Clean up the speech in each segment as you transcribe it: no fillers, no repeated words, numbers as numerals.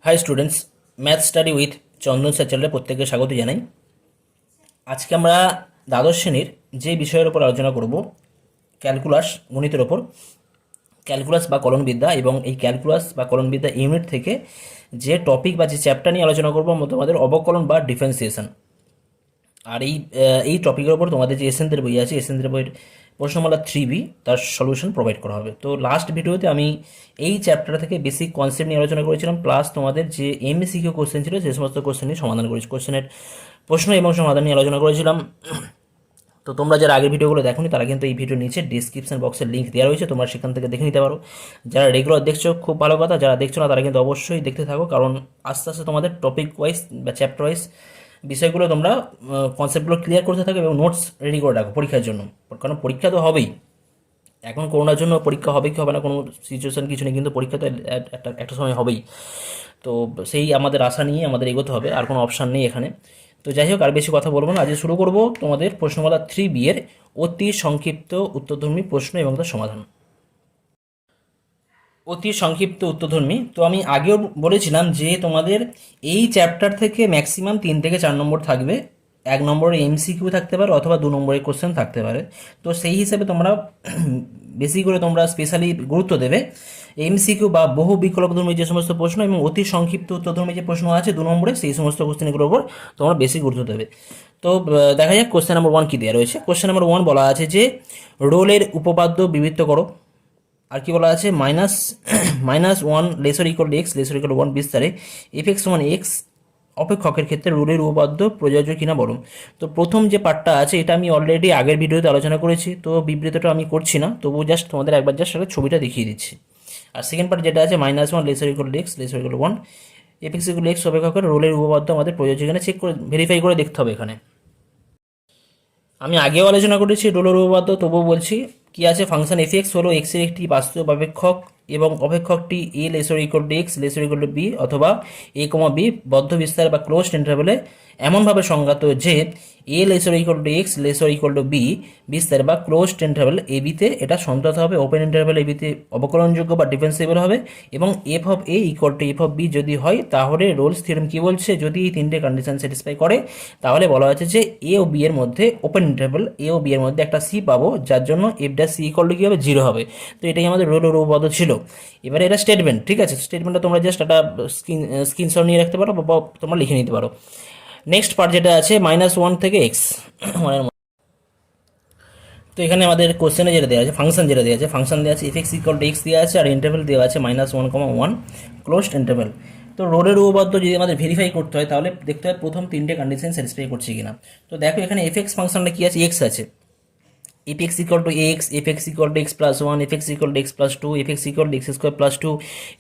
High students, math study with Chandan sir চ্যানেলে প্রত্যেককে স্বাগত জানাই। আজকে আমরা দ্বাদশ শ্রেণীর যে বিষয়ের উপর আলোচনা করব, ক্যালকুলাস, গণিতের ওপর, ক্যালকুলাস বা কলনবিদ্যা। এবং এই ক্যালকুলাস বা কলনবিদ্যা ইউনিট থেকে যে টপিক বা যে চ্যাপ্টার নিয়ে আলোচনা করবো তোমাদের অবকলন বা ডিফারেন্সিয়েশন। আর এই টপিকের ওপর তোমাদের যে এসএনদের বই আছে, এসএনদের বইয়ের প্রশ্নমালা 3B তার সলিউশন প্রোভাইড করা হবে। তো লাস্ট ভিডিওতে আমি এই চ্যাপ্টার থেকে বেসিক কনসেপ্ট নিয়ে আলোচনা করেছিলাম, প্লাস তোমাদের যে এমসিকিউ কোশ্চেন ছিল সেই সমস্ত কোশ্চেন নিয়ে সমাধান করেছি, কোশ্চেনের প্রশ্ন এবং সমাধান নিয়ে আলোচনা করেছিলাম। তো তোমরা যারা আগের ভিডিওগুলো দেখোনি তারা কিন্তু এই ভিডিওর নিচে ডিসক্রিপশন বক্সের লিঙ্ক দেওয়া রয়েছে, তোমরা সেখান থেকে দেখে নিতে পারো। যারা রেগুলার দেখছো খুব ভালো কথা, যারা দেখছো না তারা কিন্তু অবশ্যই দেখতে থাকো, কারণ আস্তে আস্তে তোমাদের টপিক ওয়াইজ বা চ্যাপ্টার ওয়াইজ বিষয়গুলো তোমরা কনসেপ্টগুলো ক্লিয়ার করতে থাকো এবং নোটস রেডি করে রাখো পরীক্ষার জন্য। কারণ পরীক্ষা তো হবেই, এখন করোনার জন্য পরীক্ষা হবে কি হবে না কোনো সিচুয়েশন কিছু নেই, কিন্তু পরীক্ষা তো একটা সময় হবেই। তো সেই আমাদের আশা নিয়ে আমাদের এগোতে হবে, আর কোনো অপশান নেই এখানে। তো যাই হোক, আর বেশি কথা বলবো না, আজকে শুরু করব তোমাদের প্রশ্নমালা 3B এর অতি সংক্ষিপ্ত উত্তরধর্মী প্রশ্ন এবং তার সমাধান। অতি সংক্ষিপ্ত উত্তরধর্মী, তো আমি আগেও বলেছিলাম যে তোমাদের এই চ্যাপ্টার থেকে ম্যাক্সিমাম 3 থেকে 4 নম্বর থাকবে, 1 নম্বরে এমসিকিউ থাকতে পারে অথবা 2 নম্বরের কোশ্চেন থাকতে পারে। তো সেই হিসেবে তোমরা বেশি করে তোমরা স্পেশালি গুরুত্ব দেবে এমসিকিউ বা বহু বিকল্পধর্মী যে সমস্ত প্রশ্ন এবং অতি সংক্ষিপ্ত উত্তরধর্মী যে প্রশ্ন আছে 2 নম্বরে, সেই সমস্ত কোশ্চেনগুলোর উপর তোমরা বেশি গুরুত্ব দেবে। তো দেখা যাক কোশ্চেন নাম্বার 1 কী দেওয়া রয়েছে। কোশ্চেন নাম্বার 1 বলা আছে যে রোলের উপপাদ্য বিবৃত করো। আর কি বলা আছে, -1 lesser equal to x lesser equal to 1 বিস্তারে এফ এক্স সমান এক্স অপেক্ষকের ক্ষেত্রে রুলের উপপাদ্য প্রযোজ্য কিনা বলুন। তো প্রথম যে পার্টটা আছে এটা আমি অলরেডি আগের ভিডিওতে আলোচনা করেছি, তো বিবৃতটা আমি করছি না, তবুও জাস্ট তোমাদের একবার জাস্ট একটা ছবিটা দেখিয়ে দিচ্ছি। আর সেকেন্ড পার্ট যেটা আছে -1 lesser equal to x lesser equal to 1 f x equal to x অপেক্ষকের রুলের উপপাদ্য আমাদের প্রযোজ্য কিনা চেক করে ভেরিফাই করে দেখতে হবে এখানে। আমি আগেও আলোচনা করেছি রোলের উপপাদ্য, তবুও বলছি কি আছে, ফাংশন এফ এক্স হলো এক্স এর একটি বাস্তব অপেক্ষক এবং অপেক্ষকটি a lesser equal to x lesser equal to b অথবা এ কমা বি বদ্ধ বিস্তার বা ক্লোজড ইন্টারভ্যালে এমনভাবে সংজ্ঞাত যে a lesser equal to x lesser equal to b বিস্তার বা ক্লোজড ইন্টারভ্যাল এ বিতে এটা সন্তত হবে, ওপেন ইন্টারভ্যাল এ বিতে অবকলনযোগ্য বা ডিফেন্সিবল হবে, এবং F of A equal to F of B যদি হয় তাহলে রোলস থিওরেম কি বলছে, যদি এই তিনটে কন্ডিশন স্যাটিসফাই করে তাহলে বলা হচ্ছে যে এ ও বি এর মধ্যে ওপেন ইন্টারভ্যাল এ ও বি এর মধ্যে একটা সি পাবো, যার জন্য f dash C equal to কী হবে, 0 হবে। তো এটাই আমাদের রোলের উপপাদ্য ছিল। এবারে এটা স্টেটমেন্ট, ঠিক আছে, স্টেটমেন্টটা তোমরা জাস্ট একটা স্ক্রিনশট নিয়ে রাখতে পারো বা তোমরা লিখে নিতে পারো। নেক্সট পার্ট যেটা আছে -1 থেকে এক্স মানে, তো এখানে আমাদের কোশ্চেনে যেটা দেওয়া আছে, ফাংশন যেটা দেওয়া আছে, ফাংশন দেওয়া আছে F x equal to x দেওয়া আছে, আর ইন্টারভ্যাল দেওয়া আছে -1, 1 ক্লোজড ইন্টারভ্যাল। তো রোলের উপপাদ্য যদি আমাদের ভেরিফাই করতে হয় তাহলে দেখতে হয় প্রথম তিনটে কন্ডিশন স্যাটিসফাই করছে কিনা। তো দেখো এখানে এফ এক্স ফাংশনটা কি আছে, এক্স আছে, F x equal to x, f x equal to x plus 1, f x equal to x plus 2, f x equal to x square plus 2,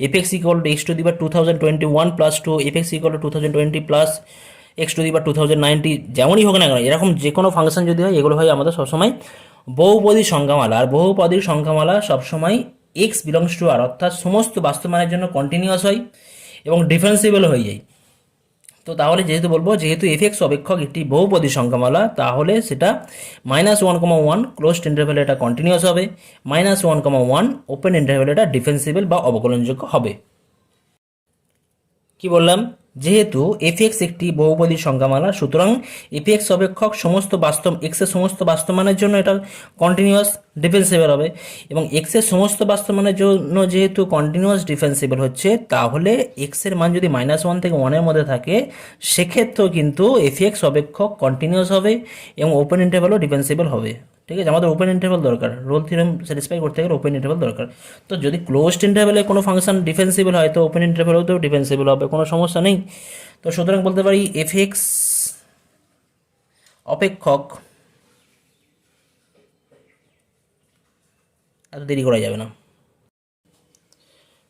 f x equal to x to the power 2021 plus 2, f x equal to 2020 plus x to the power 2090। যেমনই হোক না কেন, এরকম যে কোনো function যদি হয় এগুলো হয় আমাদের সবসময় বহুপদী সংখ্যামালা, আর বহুপদীর সংখ্যামালা সবসময় এক্স বিলংস টু আর, অর্থাৎ সমস্ত বাস্তব মানের জন্য কন্টিনিউয়াস হয় এবং ডিফারেন্সিবল হয়ে যায়। তো তাহলে যেহেতু বলবো যেহেতু এফ এক্স অপেক্ষক একটি বহুপদী সংখ্যামালা, তাহলে সেটা -1, 1 ক্লোজড ইন্টারভ্যালে এটা কন্টিনিউয়াস হবে, -1, 1 ওপেন ইন্টারভ্যালে এটা ডিফেন্সিবল বা অবকলনযোগ্য হবে। কি বললাম, যেহেতু এফ এক্স একটি বহুপদী সংখ্যামালা, সুতরাং এফ এক্স অপেক্ষক সমস্ত বাস্তব এক্সের সমস্ত বাস্তব মানের জন্য এটা কন্টিনিউয়াস ডিফেন্সিবল হবে, এবং এক্সের সমস্ত বাস্তব মানের জন্য যেহেতু কন্টিনিউয়াস ডিফেন্সিবল হচ্ছে, তাহলে এক্সের মান যদি -1 থেকে 1 মধ্যে থাকে সেক্ষেত্রেও কিন্তু এফ এক্স অপেক্ষক কন্টিনিউয়াস হবে এবং ওপেন ইন্টারভ্যালও ডিফেন্সিবল হবে। ঠিক আছে, আমাদের ওপেন ইন্টারভ্যাল দরকার, রোল থিওরেম স্যাটিসফাই করতে গেলে ওপেন ইন্টারভ্যাল দরকার। তো যদি ক্লোজড ইন্টারভ্যালে কোনো ফাংশন ডিফেন্সিবল হয় তো ওপেন ইন্টারভ্যালেও তো ডিফেন্সিবল হবে, কোনো সমস্যা নেই। তো সুতরাং বলতে পারি এফ এক্স অপেক্ষক, এত দেরি করা যাবে না,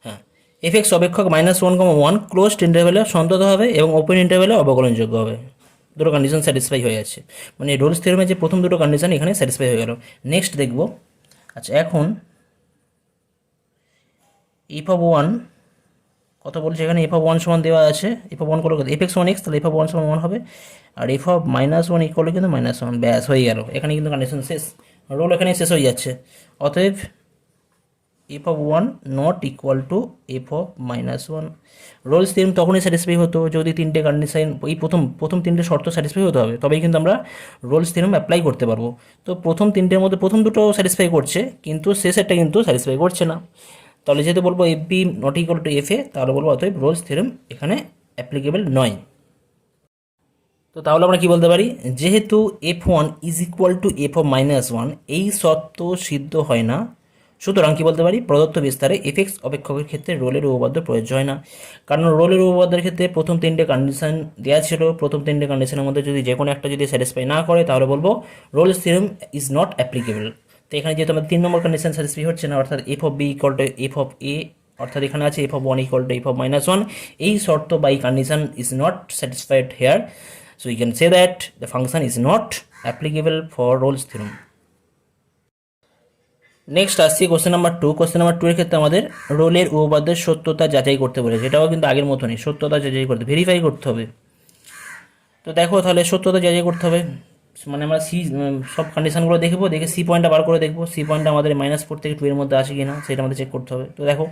হ্যাঁ, এফ এক্স অপেক্ষক -1, 1 ক্লোজড ইন্টারভ্যালে সন্তত হবে এবং ওপেন ইন্টারভ্যালে অবকলনযোগ্য হবে। দুটো কন্ডিশন স্যাটিসফাই হয়ে যাচ্ছে, মানে রোলস থিওরেমের যে প্রথম দুটো কন্ডিশন এখানে স্যাটিসফাই হয়ে গেল। নেক্সট দেখব, আচ্ছা এখন এফ অফ 1 কত বলছে, এখানে এফ অফ 1 সমান দেওয়া আছে, এফ অফ 1 করলে এফ এক্স 1 এক্স, তাহলে এফ অফ 1 সমান 1 হবে, আর এফ অফ -1 ইকুয়াল কিন্তু -1, ব্যাস হয়ে গেল, এখানে কিন্তু কন্ডিশন শেষ, রোল এখানে শেষ হয়ে যাচ্ছে। অতএব F of one not equal to F of minus one. Rolle's theorem তখনই স্যাটিসফাই হতো যদি তিনটে কন্ডিশন, এই প্রথম তিনটে শর্ত স্যাটিসফাই হতে হবে, তবেই কিন্তু আমরা রোলস থিওরেম অ্যাপ্লাই করতে পারবো। তো প্রথম তিনটের মধ্যে প্রথম দুটো স্যাটিসফাই করছে, কিন্তু শেষেরটা কিন্তু স্যাটিসফাই করছে না। তাহলে যেহেতু বলবো F B not equal to F A, তাহলে বলবো অতএব রোলস থিওরেম এখানে অ্যাপ্লিকেবল নয়। তো তাহলে আমরা কি বলতে পারি, যেহেতু F one is equal to F of minus one এই শর্ত সিদ্ধ হয় না, সুতরাং কি বলতে পারি, প্রদত্ত বিস্তারে এফএক্স অপেক্ষকের ক্ষেত্রে রোলের উপপাদ্য প্রযোজ্য হয় না। কারণ রোলের উপপাদ্যের ক্ষেত্রে প্রথম তিনটে কন্ডিশন দেওয়া ছিল, প্রথম তিনটে কন্ডিশনের মধ্যে যদি যে কোনো একটা যদি স্যাটিসফাই না করে, তাহলে বলবো Rolle's theorem is not applicable. তো এখানে যেহেতু আমাদের 3 নম্বর কন্ডিশন স্যাটিসফাই হচ্ছে না, অর্থাৎ F of B equal to F of a, অর্থাৎ এখানে আছে f of one equal to F of minus one, এই শর্ত বা এই condition is not satisfied here, so you can say that the function is not applicable for Rolle's theorem. Next আসছি question number 2। Question number 2 এর ক্ষেত্রে আমাদের রোলের উপপাদ্যের সত্যতা যাচাই করতে বলেছে, এটাও কিন্তু আগের মতনই সত্যতা যাচাই করতে, ভেরিফাই করতে হবে। তো দেখো তাহলে সত্যতা যাচাই করতে হবে, মানে আমরা সি সব কন্ডিশনগুলো দেখবো, দেখে সি পয়েন্টটা বার করে দেখবো, সি পয়েন্টটা আমাদের -4 থেকে 2 এর মধ্যে আসে কিনা সেটা আমাদের চেক করতে হবে। তো দেখো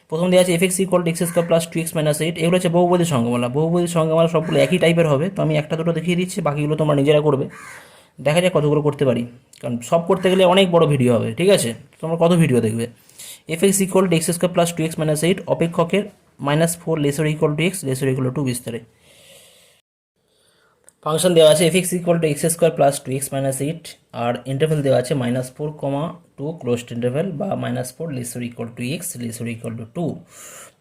প্রথম দেওয়া আছে F x equal to x square plus 2x minus 8, এগুলো হচ্ছে বহুপদী সংখ্যামালা। বহুপদী সংখ্যামালা সবগুলো একই টাইপের হবে, তো আমি একটা দুটো দেখিয়ে দিচ্ছি, বাকিগুলো তোমরা নিজেরা করবে, দেখা যাক কতগুলো করতে পারি, কারণ সব করতে গেলে অনেক বড় ভিডিও হবে, ঠিক আছে? তোমরা কত ভিডিও দেখবে? F x equal to x square plus 2x minus 8 অপেক্ষকের -4 lesser equal to x lesser equal to বিস্তারে। ফাংশন দেওয়া আছে F x equal to x square plus 2x minus 8, আর ইন্টারভেল দেওয়া আছে -4, 2 ক্লোজড ইন্টারভেল বা -4 lesser equal to x lesser equal to 2।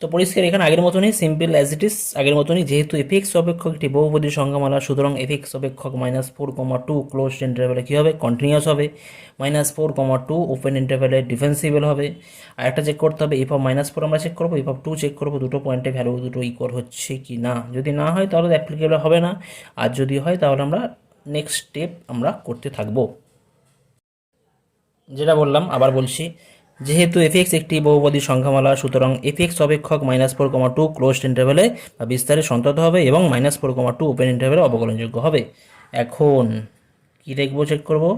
তো পরিষ্কার এখানে আগের মতনই সিম্পল অ্যাজ ইট ইজ, আগের মতনই, যেহেতু এফ এক্স অপেক্ষক একটি বহুপদী সংখ্যামালা, সুতরাং এফ এক্স অপেক্ষক -4, 2 ক্লোজড ইন্টারভেলে কী হবে, কন্টিনিউয়াস হবে, -4, 2 ওপেন ইন্টারভেলে ডিফেন্সিবল হবে। আর একটা চেক করতে হবে এফ অফ -4 আমরা চেক করবো, এফ অফ 2 চেক করবো, দুটো পয়েন্টে ভ্যালু দুটো ইকুয়াল হচ্ছে কি না, যদি না হয় তাহলে অ্যাপ্লিকেবল হবে না, আর যদি হয় তাহলে আমরা নেক্সট স্টেপ আমরা করতে থাকবো। যেটা বললাম আবার বলছি, যেহেতু এফ এক্স একটি বহুপদী সংখ্যামালা, সুতরাং এফ এক্স অপেক্ষক -4, 2 ক্লোজড ইন্টারভেলে বা বিস্তারে সন্তত হবে এবং -4, 2 ওপেন ইন্টারভেলে অবকলনযোগ্য হবে। এখন কি দেখবো, চেক করবো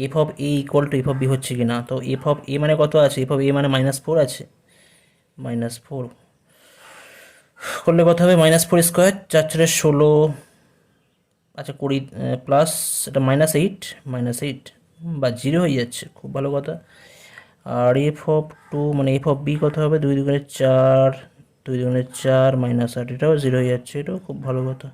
F of A equal to F of B হচ্ছে কি না। তো এফ অফ এ মানে কত আছে, এফ অফ এ মানে -4 আছে, -4 করলে কত হবে, -4 স্কোয়ার 4 4 16, আচ্ছা 20 প্লাস এটা -8 বা 0 হয়ে যাচ্ছে, খুব ভালো কথা। আর এফ অফ 2 মানে এফ অফ বি কত হবে, 2 2 4, 2 2 4 -8, এটাও 0 হয়ে যাচ্ছে, এটাও খুব ভালো কথা।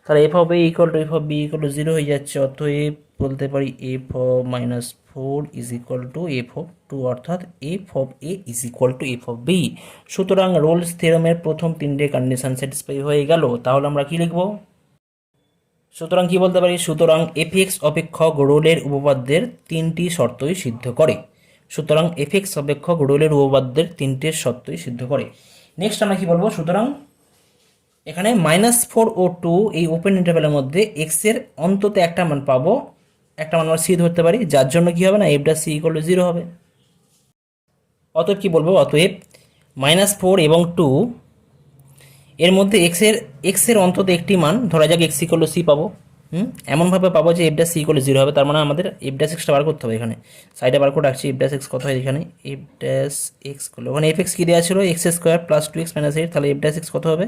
তাহলে F of A equal to F of B equal to 0 হয়ে যাচ্ছে, অতএব বলতে পারি F of -4 is equal to F of 2, অর্থাৎ F of A is equal to F of B. সুতরাং রোলস থিওরেমের প্রথম তিনটে কন্ডিশন স্যাটিসফাই হয়ে গেল, তাহলে আমরা কি লিখব, সুতরাং কি বলতে পারি, সুতরাং এফ এক্স অপেক্ষক রোলের উপপাদ্যের তিনটি শর্তই সিদ্ধ করে। সুতরাং এফ এক্স অপেক্ষক রোলের উপপাদ্যের তিনটে শর্তই সিদ্ধ করে। নেক্সট আমরা কি বলবো, সুতরাং এখানে -4 ও 2 এই ওপেন ইন্টারভ্যালের মধ্যে এক্স এর অন্তত একটা মান পাবো, একটা মান আমরা সি ধরতে পারি, যার জন্য কি হবে না, F dash C equal to 0 হবে। অতএব কি বলবো, অতএব -4 এবং 2 এর মধ্যে এক্সের অন্তত একটি মান, ধরা যাক এক্স ইকুয়াল টু সি পাবো, এমনভাবে পাবো যে F dash C equal to 0 হবে, তার মানে আমাদের এফ ড্যাশ এক্সটা বার করতে হবে, এখানে সাইডে বার করে রাখছি, এফ ড্যাশ এক্স কত হয়, এখানে এফ ড্যাশ এক্স করলে ওখানে এফ এক্স কী দেওয়া ছিল, x square plus 2x minus 8, তাহলে এফ ড্যাশ এক্স কত হবে,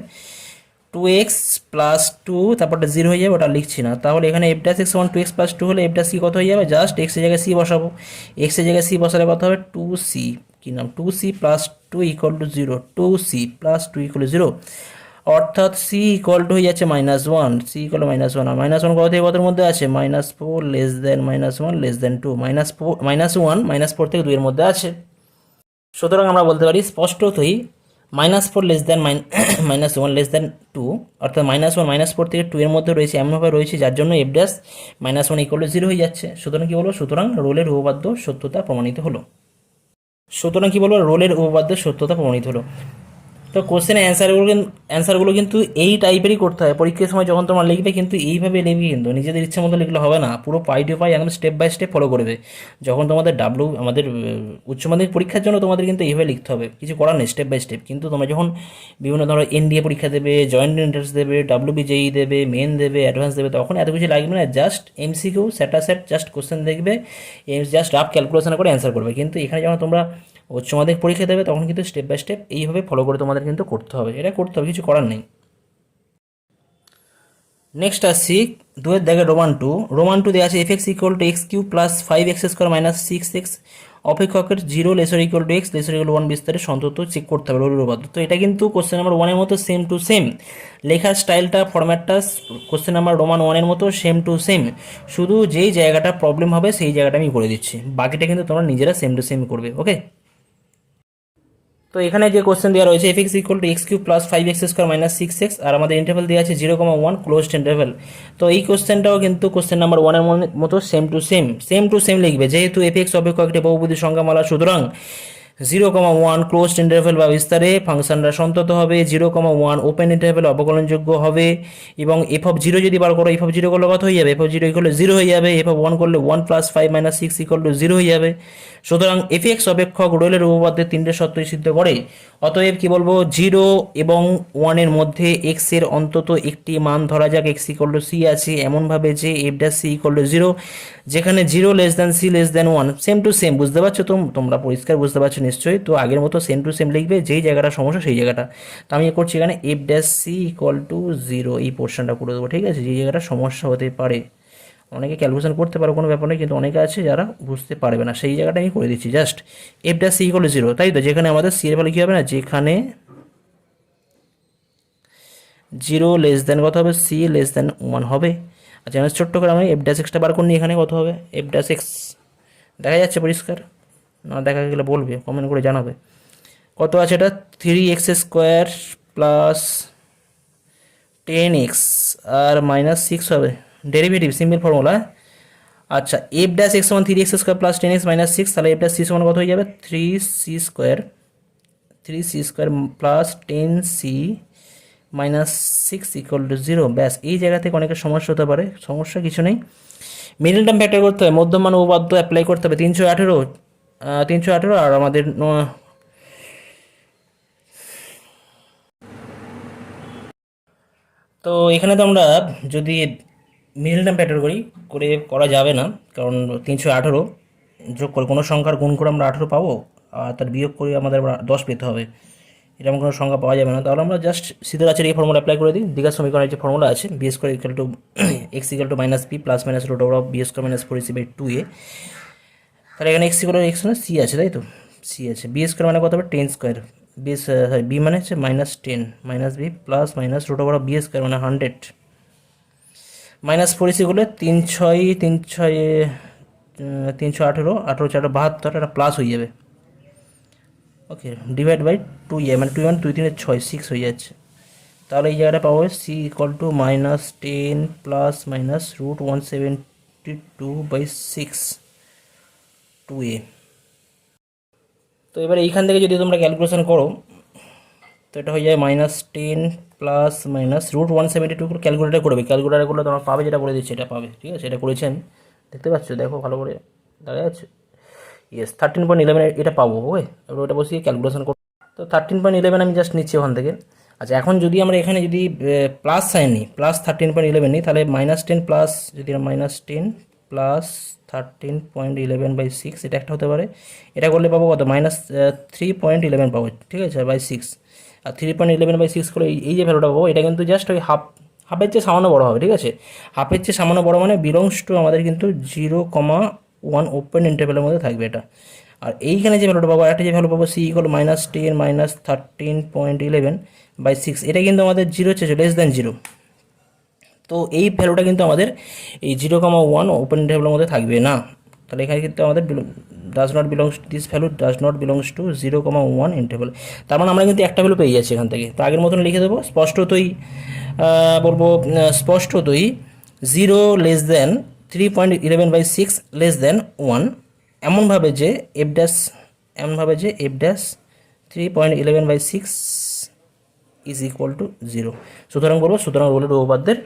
2x প্লাস 2, তারপরটা 0 হয়ে যাবে, ওটা লিখছি না। তাহলে এখানে এফ ড্যাশ এক্স সমান 2x প্লাস 2 হলে এফ ড্যাশ সি কত হয়ে যাবে, জাস্ট এক্সের জায়গায় সি বসাবো, এক্সের জায়গায় সি বসালে কত হবে, 2c, কি নাম 2c plus 2 equal to 0, 2c plus 2 equal to 0, অর্থাৎ সি ইকুয়াল টু হয়ে যাচ্ছে -1, সি ইকুয়াল টু -1, আর -1 কত থেকে কতর মধ্যে আছে, -4 লেস দেন -1 লেস দেন 2, -1 থেকে 2 এর মধ্যে আছে। সুতরাং আমরা বলতে পারি স্পষ্টতই -4 লেস দেন -1 লেস দেন 2, অর্থাৎ -1 -4 থেকে 2 এর মধ্যে রয়েছে, এমনভাবে রয়েছে যার জন্য এফ ড্যাশ -1 ইকুয়াল টু 0 হয়ে যাচ্ছে। সুতরাং কি বলবো, সুতরাং রোলের উপপাদ্য সত্যতা প্রমাণিত হলো। সুতরাং কি বলবো, রোলের উপপাদ্য সত্যতা প্রমাণিত হলো। তো কোশ্চেনের অ্যান্সারগুলো কিন্তু এই টাইপেরই করতে হয়, পরীক্ষার সময় যখন তোমরা লিখবে কিন্তু এইভাবে লিখবে, কিন্তু নিজেদের ইচ্ছে মতো লিখলে হবে না, পুরো পাই টু পাই একদম স্টেপ বাই স্টেপ ফলো করবে। যখন তোমাদের আমাদের উচ্চ মাধ্যমিক পরীক্ষার জন্য তোমাদের কিন্তু এইভাবে লিখতে হবে, কিছু করার নেই, স্টেপ বাই স্টেপ। কিন্তু তোমরা যখন বিভিন্ন ধরনের এনডিএ পরীক্ষা দেবে, জয়েন্ট এন্ট্রান্স দেবে, WBJEE দেবে, মেন দেবে, অ্যাডভান্স দেবে, তখন এত কিছু লাগবে না, just MCQ set just question দেখবে, জাস্ট রাফ ক্যালকুলেশন করে অ্যান্সার করবে। কিন্তু এখানে যখন তোমরা উচ্চ মাধ্যমিক পরীক্ষা দেবে তখন কিন্তু স্টেপ বাই স্টেপ এইভাবে ফলো করে তোমাদের কিন্তু করতে হবে, এটা করতে হবে, কিছু করার নেই। নেক্সট আসছি 2 দেখে রোমান টু দেওয়া আছে F x equal to X cube plus 5x² minus 6x অপেক্ষকের 0 lesser equal to x lesser equal 1 বিস্তারে সন্তত চেক করতে হবে রোলের উপপাদ্য। তো এটা কিন্তু কোশ্চেন নাম্বার 1-এর মতো সেম টু সেম, লেখার স্টাইলটা ফরম্যাটটা কোশ্চেন নাম্বার রোমান 1-এর মতো সেম টু সেম, শুধু যেই জায়গাটা প্রবলেম হবে সেই জায়গাটা আমি করে দিচ্ছি, বাকিটা কিন্তু তোমরা নিজেরা সেম টু সেম করবে। ওকে, তো এখানে যে কোশ্চেন দেওয়া রয়েছে F x equal to X cube plus 5x² minus 6x, আর আমাদের ইন্টারভেল দেওয়া আছে 0,1 ক্লোজড ইন্টারভেল। তো এই কোশ্চেনটাও কিন্তু কোশ্চেন নাম্বার 1-এর মতো সেম টু সেম লিখবে, যেহেতু এফ এক্স অপেক্ষক একটি বহুপদী সংখ্যামালা, সুতরাং 0,1 ক্লোজড ইন্টারভেল বা বিস্তারে ফাংশনটা সন্তত হবে, 0,1 ওপেন ইন্টারভেল অবকলনযোগ্য হবে, এবং এফ অফ 0 যদি বার করো এফ অফ 0 করলে কত হয়ে যাবে, এফ অফ 0 ইকুয়াল 0 হয়ে যাবে, এফ অফ 1 করলে 1 প্লাস 5 মাইনাস 6 ইকুয়াল টু 0 হয়ে যাবে। সুতরাং এফ এক্স অপেক্ষক রোলের উপপাদ্যের 3টে সত্যই সিদ্ধ করে। অতএব কি বলবো, 0 এবং 1-এর মধ্যে এক্স এর অন্তত একটি মান ধরা যাক এক্স ইকুয়াল টু সি আছে, এমনভাবে যে F dash C equal to 0, যেখানে 0 less than C less than 1, same to same. বুঝতে পারছো তো, তোমরা পরিষ্কার বুঝতে পারছো নিশ্চয়ই। তো আগের মতো সেম টু সেম লিখবে, যেই জায়গাটা সমস্যা সেই জায়গাটা। তো আমি করছি এখানে F dash C equal to 0, এই পোর্শনটা করে দেবো, ঠিক আছে, যে জায়গাটা সমস্যা হতে পারে। অনেকে ক্যালকুলেশন করতে পারো, কোনো ব্যাপার নেই, কিন্তু অনেকে আছে যারা বুঝতে পারবে না, সেই জায়গাটা আমি করে দিচ্ছি just F dash C equal to 0, তাই তো, যেখানে আমাদের সি এর ভ্যালু কী হবে না, যেখানে 0 লেস দ্যান কত হবে, সি লেস দ্যান 1 হবে। আচ্ছা, আমি ছোট্ট করে আমি এফ ড্যাশ এক্সটা বার করি, এখানে কত হবে, এফ ড্যাশ এক্স দেখা যাচ্ছে পরিষ্কার না, দেখা গেলে বলবে, কমেন্ট করে জানাবে কত আছে এটা, 3x² প্লাস 10x আর মাইনাস 6 হবে, ডেরিভেটিভ সিম্পল ফর্মুলা। আচ্ছা, এফ ড্যাশ এক্স সমান 3x² প্লাস 10x মাইনাস 6, তাহলে এফ ড্যাশ সি সমান কত হয়ে যাবে, 3c² plus 10c minus 6 equal to 0। ব্যাস, এই জায়গা থেকে অনেকের সমস্যা হতে পারে, সমস্যা কিছু নেই, মিডল টার্ম ফ্যাক্টর করতে হবে, মধ্যমান উপপাদ্য অ্যাপ্লাই করতে হবে, 318 আর আমাদের তো এখানে তো আমরা যদি মিডল টার্ম ফ্যাক্টর করা যাবে না, কারণ 318 যোগ করে কোনো সংখ্যার গুণ করে আমরা 18 পাবো, আর তার বিয়োগ করে আমাদের 10 পেতে হবে, এরকম কোনো সংখ্যা পাওয়া যাবে না। তাহলে আমরা জাস্ট সিদ্ধারাচের এই ফর্মুলা অ্যাপ্লাই করে দিই। দ্বিঘাত সমীকরণের যে ফর্মুলা আছে, B square equal to X equal to minus B plus minus root over of B square minus 4ac/2a। তাহলে এখানে এক্স ইকুয়াল এক্স মানে সি আছে, তাই তো, সি আছে, বি স্কোয়ার মানে কত হবে 10², বি মানে হচ্ছে -10 minus B plus minus root over of B square মানে 100 মাইনাস 4ac করলে 318, 18×4 = 72, এটা প্লাস হয়ে যাবে। ওকে, ডিভাইড বাই 2a মানে 2 মানে 2 3 6 6 হয়ে যাচ্ছে। তাহলে এই জায়গাটা পাবো C equal to -10 plus minus root 172/6 2a। তো এবার এইখান থেকে যদি তোমরা ক্যালকুলেশন করো, তো এটা হয়ে যায় -10 প্লাস মাইনাস রুট 172 ক্যালকুলেটার করবে, ক্যালকুলেটার করলে তোমরা পাবে, যেটা করে দিচ্ছি এটা পাবে, ঠিক আছে, এটা করেছি আমি, দেখতে পাচ্ছ, দেখো ভালো করে দেখা যাচ্ছে, ইয়েস 13.11 এটা পাবো। ওকে, এবার ওটা বসিয়ে ক্যালকুলেশন করবো। তো 13.11 আমি জাস্ট নিচ্ছি ওখান থেকে। আচ্ছা, এখন যদি আমরা এখানে যদি প্লাস সাইন নিই, প্লাস 13.11 নিই, তাহলে -10 প্লাস, যদি -10 প্লাস 13.11/6, এটা একটা হতে পারে, এটা করলে পাবো কত, -3.11 পাবো, ঠিক আছে, বাই 6। আর 3.11/6 করে এই যে ভ্যালুটা পাবো, এটা কিন্তু জাস্ট ওই হাফের চেয়ে সামান্য বড় হবে, ঠিক আছে, হাফের চেয়ে সামান্য বড় মানে বিলংস টু আমাদের কিন্তু 0,1 ওপেন ইন্টারভ্যালের মধ্যে থাকবে এটা। আর এইখানে যে ভ্যালুটা পাবো, একটা যে ভ্যালু পাবো সি ইকুয়াল -10 মাইনাস 13.11/6, এটা কিন্তু আমাদের 0 হচ্ছে লেস দ্যান 0। তো এই ভ্যালুটা কিন্তু আমাদের এই 0,1 ওপেন ইন্টারভ্যালের মধ্যে থাকবে না, তাহলে এখানে কিন্তু আমাদের this value does not belongs to 0,1 interval. তার মানে আমরা কিন্তু একটা ভ্যালু পেয়ে যাচ্ছি এখান থেকে। তো আগের মতন লিখে দেবো, স্পষ্টতই 0 লেস দ্যান 3.11/6 লেস দ্যান 1, এমনভাবে যে F dash 3.11/6 is equal to 0। সুতরাং রোলের উপপাদ্যের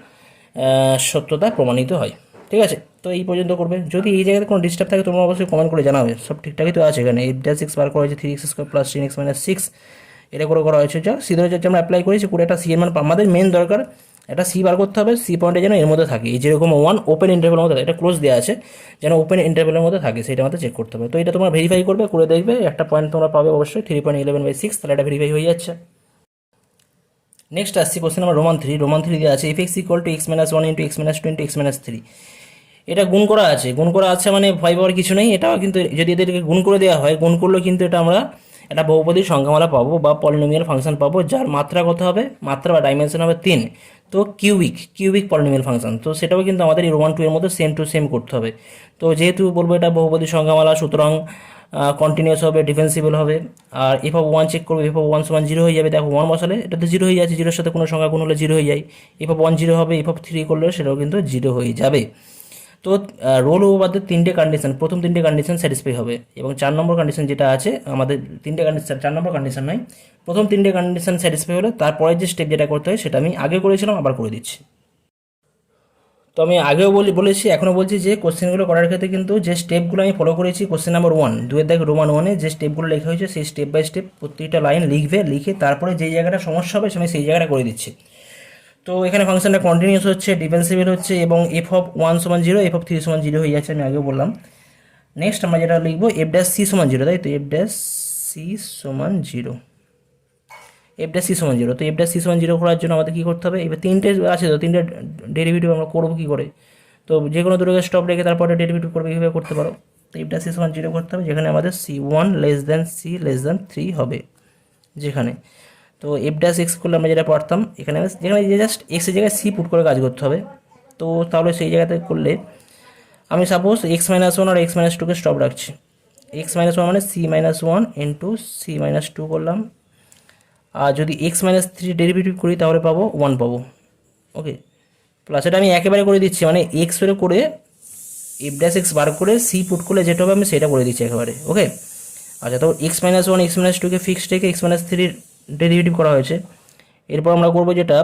সত্যতা প্রমাণিত হয়, ঠিক আছে। তো এই পর্যন্ত করবে, যদি এই জায়গাতে কোনো ডিস্টার্ব থাকে তোমরা অবশ্যই কমেন্ট করে জানাবে। সব ঠিকঠাকই তো আছে, এখানে এফ ড্যাশ এক্স বার করা হয়েছে 3x² প্লাস 10x মাইনাস 6, এটা করা হয়েছে, যা সিধা হচ্ছে আমরা অ্যাপ্লাই করেছি, করে একটা সি এর মান। আমাদের মেন দরকার একটা সি বার করতে হবে, সি পয়েন্টে যেন এর মধ্যে থাকে, এই যেরকম ওয়ান ওপেন ইন্টারভেলের মধ্যে থাকে, এটা ক্লোজ দেওয়া আছে, যেন ওপেন ইন্টারভেলের মধ্যে থাকে সেটা আমাদের চেক করতে হবে। তো এটা তোমরা ভেরিফাই করবে, করে দেখবে একটা পয়েন্ট তোমরা পাবে অবশ্যই 3.11/6, তাহলে এটা ভেরিফাই হয়ে যাচ্ছে। নেক্সট আসছি কোশ্চেন নাম্বার রোমান থ্রি দেওয়া আছে F x equal two x - 1 into x - 2 into x - 3। এটা গুণ করা আছে মানে ভয় পাওয়ার কিছু নেই। এটাও কিন্তু যদি এদেরকে গুণ করে দেওয়া হয়, গুণ করলেও কিন্তু এটা আমরা একটা বহুপদী সংখ্যামালা পাবো বা পলিনোমিয়াল ফাংশন পাবো, যার মাত্রা কত হবে, মাত্রা বা ডাইমেনশন হবে 3। তো কিউবিক পলিনোমিয়াল ফাংশন, তো সেটাও কিন্তু আমাদের এই রোমান 2 এর মধ্যে সেম টু সেম করতে হবে। তো যেহেতু বলবো এটা বহুপদী সংখ্যামালা, সুতরাং কন্টিনিউয়াস হবে, ডিফেন্সিবল হবে। আর f(1) চেক করবে, f(1) সমান 0 হয়ে যাবে। দেখো 1 বসালে এটা তো 0 হয়ে যাচ্ছে, 0-এর সাথে কোনো সংখ্যা গুণ হলে 0 হয়ে যায়। f(1) 0 হবে, f(3) করলে সেটাও কিন্তু 0 হয়ে যাবে। তো রোল ওভারদের 3টে কন্ডিশন, প্রথম 3টে কন্ডিশন স্যাটিসফাই হবে, এবং 4 নম্বর কন্ডিশন যেটা আছে আমাদের 3টে কন্ডিশন, 4 নম্বর কন্ডিশন নয়, প্রথম 3টে কন্ডিশন স্যাটিসফাই হলে তারপরে যে স্টেপ যেটা করতে হয় সেটা আমি আগে করেছিলাম, আবার করে দিচ্ছি। তো আমি আগেও বলেছি, এখনও বলছি যে কোশ্চেনগুলো করার ক্ষেত্রে কিন্তু যে স্টেপগুলো আমি ফলো করেছি, কোশ্চেন নাম্বার 1 দুয়ের দাগ রোমান 1-এ যে স্টেপগুলো লেখা হয়েছে সেই স্টেপ বাই স্টেপ প্রত্যেকটা লাইন লিখবে, লিখে তারপরে যেই জায়গাটা সমস্যা হবে আমি সেই জায়গাটা করে দিচ্ছি। তো এখানে ফাংশনটা কন্টিনিউয়াস হচ্ছে, ডিফেন্সিবল হচ্ছে, এবং f(1) সমান 0, f(3) সমান 0 হয়ে যাচ্ছে, আমি আগেও বললাম। নেক্সট আমরা যেটা লিখবো f'(c) সমান 0, তাই তো f'(c) সমান 0, f'(c) সমান 0। তো f'(c) সমান 0 করার জন্য আমাদের কী করতে হবে, এবার 3টে আছে, তো 3টে ডেরিভেটিভ আমরা করবো কী করে, তো যে কোনো দুটোকে স্টপ রেখে তারপরে ডেরিভেটিভ করবে, এইভাবে করতে পারো। তো f'(c) সমান 0 করতে হবে, যেখানে আমাদের c1 c<3 হবে, যেখানে তো f'(x) করলে আমরা যেটা পারতাম, যেখানে জাস্ট x এর জায়গায় c পুট করে কাজ করতে হবে। তো তাহলে সেই জায়গাতে করলে আমি সাপোজ x-1 আর x-2কে স্টপ রাখছি, x-1 মানে c-1 ইন্টু c-2 করলাম, আর যদি x-3 ডেরিভেটিভ করি তাহলে পাবো 1 পাবো। ওকে, প্লাস এটা আমি একেবারে করে দিচ্ছি, মানে x করে f'(x) বার করে c পুট করলে যেটা হবে আমি সেটা করে দিচ্ছি একেবারে। ওকে, আচ্ছা, তো x-1 x-2কে ফিক্সড রেখে x-3 ডেরিভেটিভ করা হয়েছে। এরপর আমরা করবো যেটা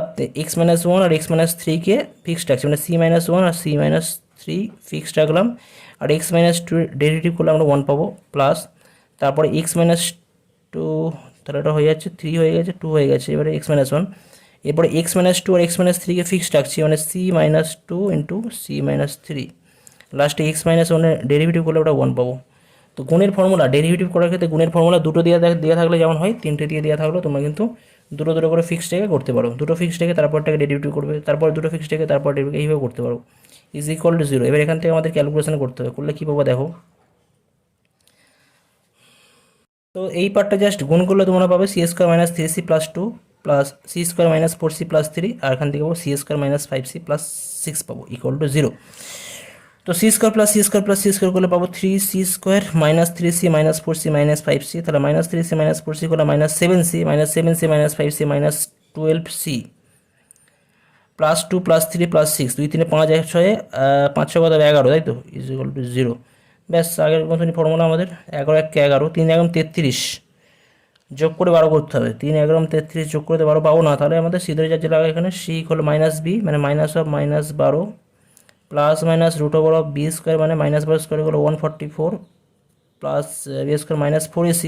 x-1 আর x-3কে ফিক্সড রাখছি, মানে c-1 আর c-3 ফিক্সড রাখলাম, আর x-2 ডেরিভেটিভ করলে আমরা 1 পাবো, প্লাস তারপরে x-2, তাহলে এটা হয়ে যাচ্ছে 3 হয়ে গেছে, 2 হয়ে গেছে, এবারে x-1, এরপরে x-2 আর x-3কে ফিক্সড রাখছি, মানে c-2 ইন্টু c-3, লাস্টে x-1 এর ডেরিভেটিভ করলে ওটা 1 পাবো। তো গুণের ফর্মুলা, ডেরিভেটিভ করার ক্ষেত্রে গুণের ফর্মুলা দুটো দেওয়া থাকলে যেমন হয়, 3টে দেওয়া থাকলেও তোমরা কিন্তু দুটো করে ফিক্সড রেখে করতে পারো, দুটো ফিক্সড রেখে তারপরটাকে ডেরিভেটিভ করবে, তারপর দুটো ফিক্সড রেখে তারপর ডেরিভেটিভ, এইভাবে করতে পারো। = 0। এবার এখান থেকে আমাদের ক্যালকুলেশন করতে হবে, করলে কী পাবো দেখো। তো এই পার্টটা জাস্ট গুণ করলে তোমরা পাবে c² - 3c + 2 plus c² - 4c + 3, আর এখান থেকে পাবো c² - 5c + 6 পাবো, = 0। তো c² + c² করলে পাবো 3c² - 3c - 4c - 5c, তাহলে -3c - 4c করলে -7c - 5c -12c +2 +3 +6, 2 3 5 1 6, 5 6 কত 11, তাই তো, = 0। ব্যাস, আগের মতনই ফর্মুলা আমাদের, 11 1 11, 3 11 33, যোগ করে 12 করতে হবে, 3 11 33 যোগ করে 12 পাবো না, তাহলে আমাদের সি ধরে যাচ্ছে লাগা এখানে, c = -b মানে -12 প্লাস মাইনাস √(b²) মানে -12² হলো 144, প্লাস b² -4ac,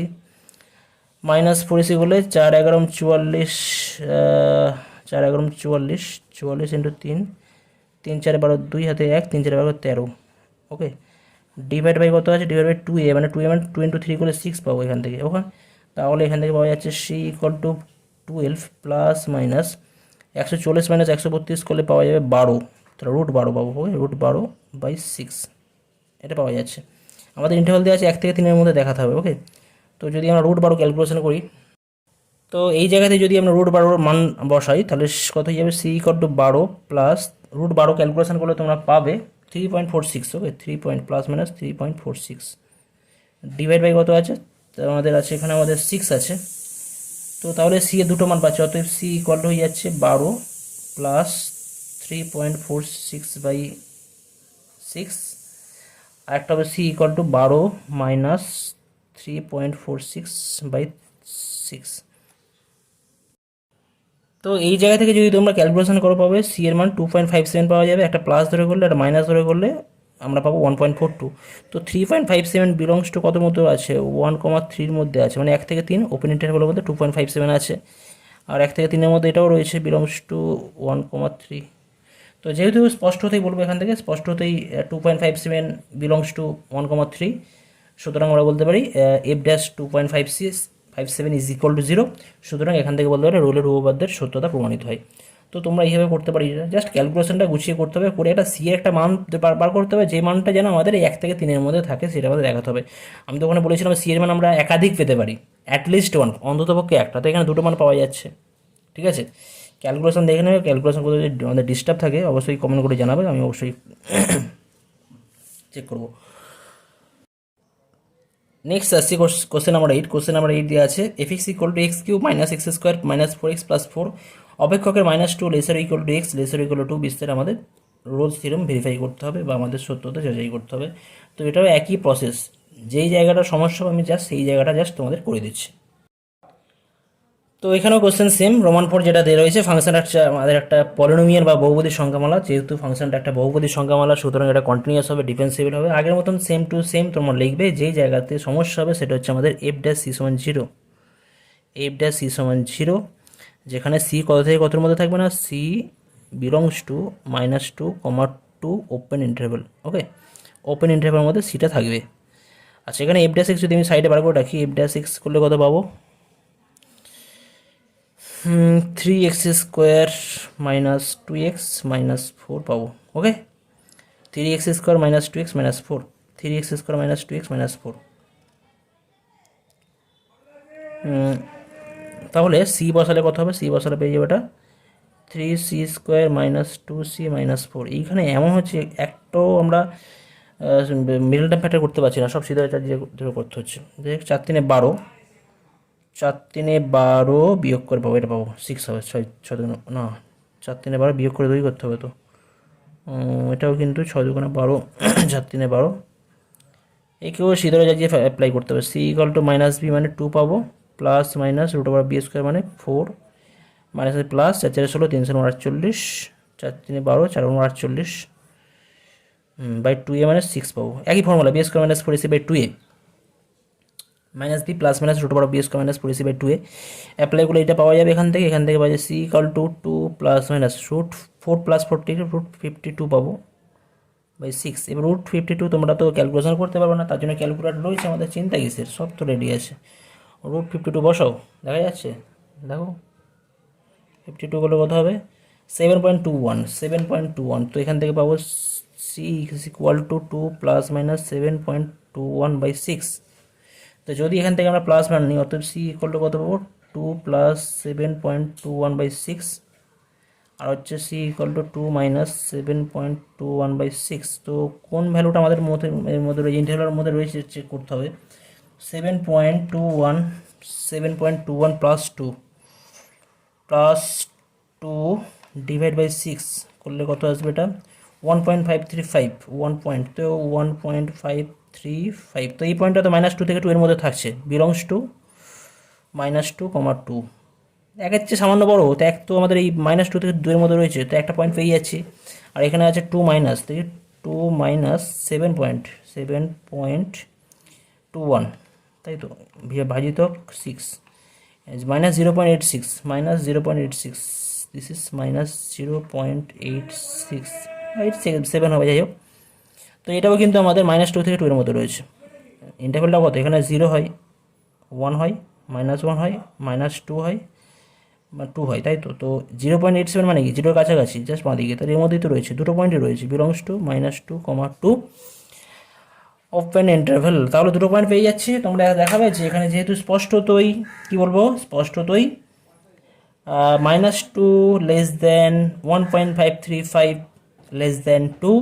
-4ac করলে 4 11 44, 4 11 44, 44 ইন্টু 3, 3 4 12, 2 হাতে 1, 3 4 12 13। ওকে, ডিভাইড বাই কত আছে, ডিভাইড বাই 2a, মানে 2 ইন্টু 3 করলে 6 পাবো এখান থেকে। ওকে, তাহলে এখান থেকে পাওয়া যাচ্ছে c = 12 প্লাস মাইনাস 140 - 132 করলে পাওয়া যাবে 12, তাহলে √12 পাবো। ওকে, √12/6 এটা পাওয়া যাচ্ছে। আমাদের ইন্টারভাল দেওয়া আছে 1 থেকে 3-এর মধ্যে দেখাতে হবে। ওকে, তো যদি আমরা √12 ক্যালকুলেশন করি, তো এই জায়গাতে যদি আমরা √12 মান বসাই তাহলে কত হয়ে যাবে, c = 12 প্লাস √12 ক্যালকুলেশন করলে তোমরা পাবে 3.46। ওকে, 3 প্লাস মাইনাস 3.46 ডিভাইড বাই কত আছে, তো আমাদের আছে এখানে আমাদের 6 আছে। তো তাহলে c এর দুটো মান পাচ্ছি, অতএব c = হয়ে যাচ্ছে 12 প্লাস 3.46/6, আর একটা হবে c = 12 মাইনাস 3.46/6। তো এই জায়গা থেকে যদি তোমরা ক্যালকুলেশন করো পাবে c এর মান 2.57 পাওয়া যাবে, একটা প্লাস ধরে করলে একটা মাইনাস ধরে করলে আমরা পাবো 1.42। তো 3.57 বিলংস টু কত মধ্যে আছে, 1,3 মধ্যে আছে, মানে 1 থেকে 3 ওপেন ইন্টারভ্যালের মধ্যে 2.57 আছে। আর 1 থেকে 3-এর মধ্যে এটাও রয়েছে বিলংস টু 1,3। তো যেহেতু স্পষ্টতই বলবো এখান থেকে স্পষ্টতই 2.57 বিলংস টু 1,3, সুতরাং আমরা বলতে পারি F dash 2.57 is equal to 0। সুতরাং এখান থেকে বলতে পারি রোলের উপপাদ্যের সত্যতা প্রমাণিত হয়। তো তোমরা এইভাবে করতে পারি, জাস্ট ক্যালকুলেশনটা গুছিয়ে করতে হবে, করে একটা সি এর একটা মান বার করতে হবে, যে মানটা যেন আমাদের এই 1 থেকে 3-এর মধ্যে থাকে সেটা আমাদের দেখাতে হবে। আমি তো ওখানে বলেছিলাম সি এর মান আমরা একাধিক পেতে পারি, অ্যাটলিস্ট ওয়ান, অন্ততপক্ষে একটা, তো এখানে দুটো মান পাওয়া যাচ্ছে। ঠিক আছে, ক্যালকুলেশন দেখে নেবে, ক্যালকুলেশন করতে যদি আমাদের ডিস্টার্ব থাকে অবশ্যই কমেন্ট করে জানাবে, আমি অবশ্যই চেক করবো। নেক্সট আসছি কোশ্চেন নাম্বার 8। কোশ্চেন নাম্বার 8 দেওয়া আছে F x equal to x cube minus x square minus 4x plus 4, অপেক্ষকের -2 laser equal to x lesser equal to 2 বিস্তারে আমাদের রোলস থিওরেম ভেরিফাই করতে হবে বা আমাদের সত্যতা যাচাই করতে হবে। তো এটাও একই প্রসেস, যেই জায়গাটা সমস্যা আমি জাস্ট সেই জায়গাটা জাস্ট তোমাদের করে দিচ্ছি। তো এখানেও কোশ্চেন সেম, রোমান 4 যেটা দেওয়া রয়েছে, ফাংশন আমাদের একটা পলিনোমিয়াল বা বহুপদী সংখ্যামালা, যেহেতু ফাংশনটা একটা বহুপদী সংখ্যামালা সুতরাং এটা কন্টিনিউয়াস হবে, ডিফেন্সিবল হবে। আগের মতন সেম টু সেম তোমরা লিখবে, যেই জায়গাতে সমস্যা হবে সেটা হচ্ছে আমাদের এফ ড্যাশ সি সমান 0, এফ ড্যাশ সি সমান 0, যেখানে সি কত থেকে কতর মধ্যে থাকবে না, c belongs to -2, 2 open interval. Okay, open ইন্টারভেলের মধ্যে সিটা থাকবে। আচ্ছা, এখানে এফ ড্যাশ এক্স যদি আমি সাইডে বার করে রাখি, এফ ড্যাশ এক্স করলে কত পাবো, 3x square minus 2x minus 4 পাবো। ওকে, 3x square minus 2x minus 4, 3x square minus 2x minus 4। তাহলে সি বসালে কত হবে, সি বসালে পেয়ে যাবে এটা 3c square minus 2c minus 4। এইখানে এমন হচ্ছে একটাও আমরা মিডল টার্ম ফ্যাক্টর করতে পারছি না, সব সিধা দিয়ে করতে হচ্ছে। 4 3 12, 4 3 12 বিয়োগ করে পাবো, এটা পাবো 6 হবে, 6 6 না 4 3 12 বিয়োগ করে 2 করতে হবে। তো এটাও কিন্তু 6 2 12, 4 3 12, একেও সিধা যাচ্ছিয়ে অ্যাপ্লাই করতে হবে। C equal to minus B মানে 2 পাবো, plus minus root over B square মানে 4, মাইনাস প্লাস 4 4 16, 3 48, 4 3 12, 4 48 বাই 2a মানে 6 পাবো। একই formula, B square minus 4ac by 2a minus B plus minus root over B square minus 4ac by 2a apply করলে এটা পাওয়া যাবে। এখান থেকে পাওয়া যায় C equal to 2 plus minus root 4 plus 40 root 52 পাবো বাই 6। এবার রুট 52 তোমরা তো ক্যালকুলেশন করতে পারবে না, তার জন্য ক্যালকুলেটর রয়েছে আমাদের, চিন্তা কিসের, সব তো রেডি আছে। রুট 52 বসাও, দেখা যাচ্ছে, দেখো 52 করলে কত হবে 7.21, 7.21। তো এখান থেকে পাবো C is equal to 2 plus minus 7.21 by 6। তো যদি এখান থেকে আমরা প্লাস মান নিই, অতএব সি ইকুয়াল টু কত পাবো 2 প্লাস 7.21 বাই 6, আর হচ্ছে C equal to 2 minus 7.21 by 6। তো কোন ভ্যালুটা আমাদের মধ্যে রয়েছে, ইন্টারভ্যালের মধ্যে রয়েছে চেক করতে হবে। 7.21 প্লাস 2 ডিভাইড বাই 6 করলে কত আসবে, এটা 1.535, 1 পয়েন্ট, তো 1.535। তো এই পয়েন্টটা তো -2 থেকে 2 এর মধ্যে থাকছে, বিলংস টু -2, 2 একের চেয়ে সামান্য বড়, তো এক তো আমাদের এই -2 থেকে 2 এর মধ্যে রয়েছে, তো একটা পয়েন্ট পেয়ে যাচ্ছি। আর এখানে আছে 2 মাইনাস, তো 2 মাইনাস 7.21, তাই তো, ভাজিত 6 minus 0.86, minus 0.86, this is minus 0.86, 7 হবে, যাই হোক। তো এটাও কিন্তু আমাদের -2 থেকে 2 এর মধ্যে রয়েছে। ইন্টারভ্যালটা কত, এখানে 0 হয়, 1 হয়, -1 হয়, -2 হয় বা 2 হয়, তাই তো। তো 0.87 মানে কি, 0-র কাছাকাছি, জাস্ট বাঁদিকে, তার এর মধ্যেই তো রয়েছে, দুটো পয়েন্টই রয়েছে, বিলংস টু -2, 2 ওপেন ইন্টারভ্যাল। তাহলে দুটো পয়েন্ট পেয়ে যাচ্ছি। তোমরা দেখাবে যে এখানে যেহেতু স্পষ্টতই কী বলবো, স্পষ্টতই -2 লেস দেন 1.535 লেস দেন 2,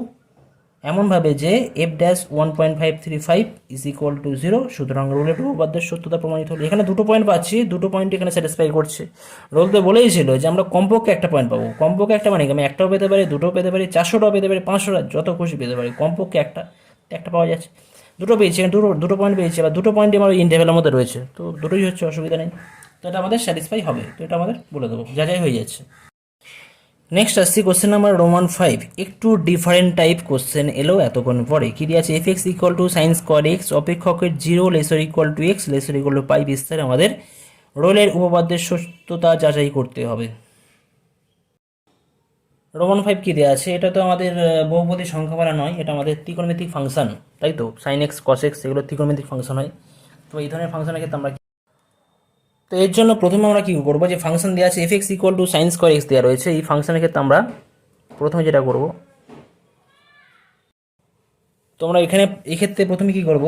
এমনভাবে যে F dash 1.535 is equal to 0। সুতরাং রোলের উপপাদ্যের সত্যতা প্রমাণিত হলো। এখানে দুটো পয়েন্ট পাচ্ছি, দুটো পয়েন্ট এখানে স্যাটিসফাই করছে। রোল তো বলেই ছিল যে আমরা কমপক্ষে একটা পয়েন্ট পাবো, কমপক্ষে একটা মানে কি, আমি একটাও পেতে পারি, দুটো পেতে পারি, 400টাও পেতে পারি, 500টা, যত খুশি পেতে পারি, কমপক্ষে একটা পাওয়া যাচ্ছে। দুটো পেয়েছি, দুটো পয়েন্ট পেয়েছি, আবার দুটো পয়েন্টই আমার ইন্টারভ্যালের মধ্যে রয়েছে, তো দুটোই হচ্ছে, অসুবিধা নেই। তো এটা আমাদের স্যাটিসফাই হবে, তো এটা আমাদের বলে দেবো, যাচাই হয়ে যাচ্ছে। নেক্সট আসছি কোশ্চেন নাম্বার রোমান 5। একটু ডিফারেন্ট টাইপ কোশ্চেন এলো এতক্ষণ পরে। কি দিয়ে আছে, F x equal to sine square x, অপেক্ষকের 0 lesser equal to x lesser equal to pi বিস্তারে আমাদের রোলের উপপাদ্যের সত্যতা যাচাই করতে হবে। রোমান 5 কি দেওয়া আছে? এটা তো আমাদের বহুপদী সংখ্যামালা নয়, এটা আমাদের ত্রিকোণমিতিক ফাংশন, তাই তো। সাইন এক্স কস এক্স এগুলো ত্রিকোণমিতিক ফাংশন হয়। তো এই ধরনের ফাংশনের ক্ষেত্রে আমরা তো এর জন্য প্রথমে আমরা কি করবো, যে ফাংশন দেওয়া আছে F x equal to sine square x দেওয়া রয়েছে, এই ফাংশনের ক্ষেত্রে আমরা প্রথমে যেটা করব, তো আমরা এখানে এক্ষেত্রে প্রথমে কি করব,